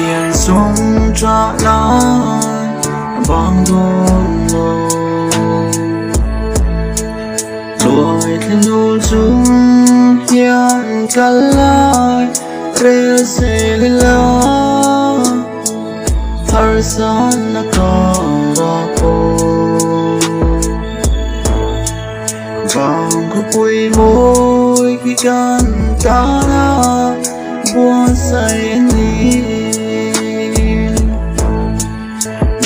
biển xuống trả lại vang đôn ngô đuổi thêm đu xuống hiền cả lại re se la thar san na ko vàng có quỳ môi khi can ta na buồn say ni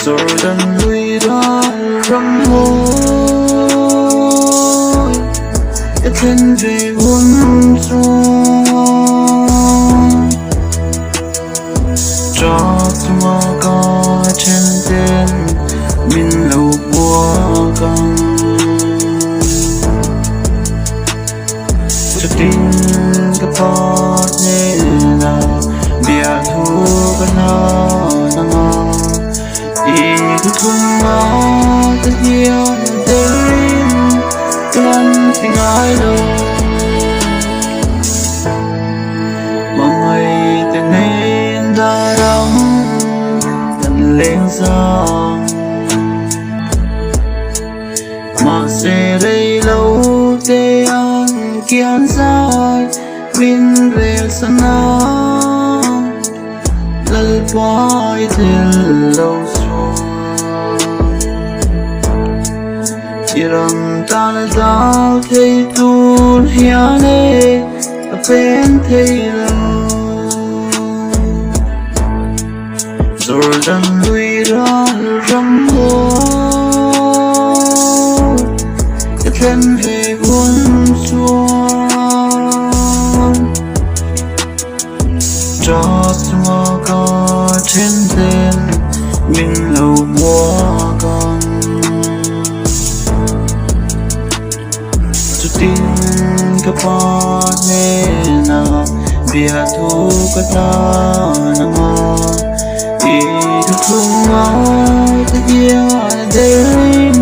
Jordan lui ra răng môi cái thân về buồn xuống cho tua có trên tên mình lâu bùa căng cho tin cái pot nên là bia thu cái nó ngon ý cứ không ngó tất nhiên đến tuần thì ai đâu mọi người tên nên đã đóng cần lên giang mà sẽ đây lâu để ăn kian dài bên về sana lal quay til lâu xuống iram tan dao thấy tu hiane bên thấy lâu Jordan lui ra răng môi cái thân về buồn xuống cho tua có trên tên mình lâu mua con cho tin cái pot nên nào bia thu cái ta ngon ý thức không ai tất nhiên đây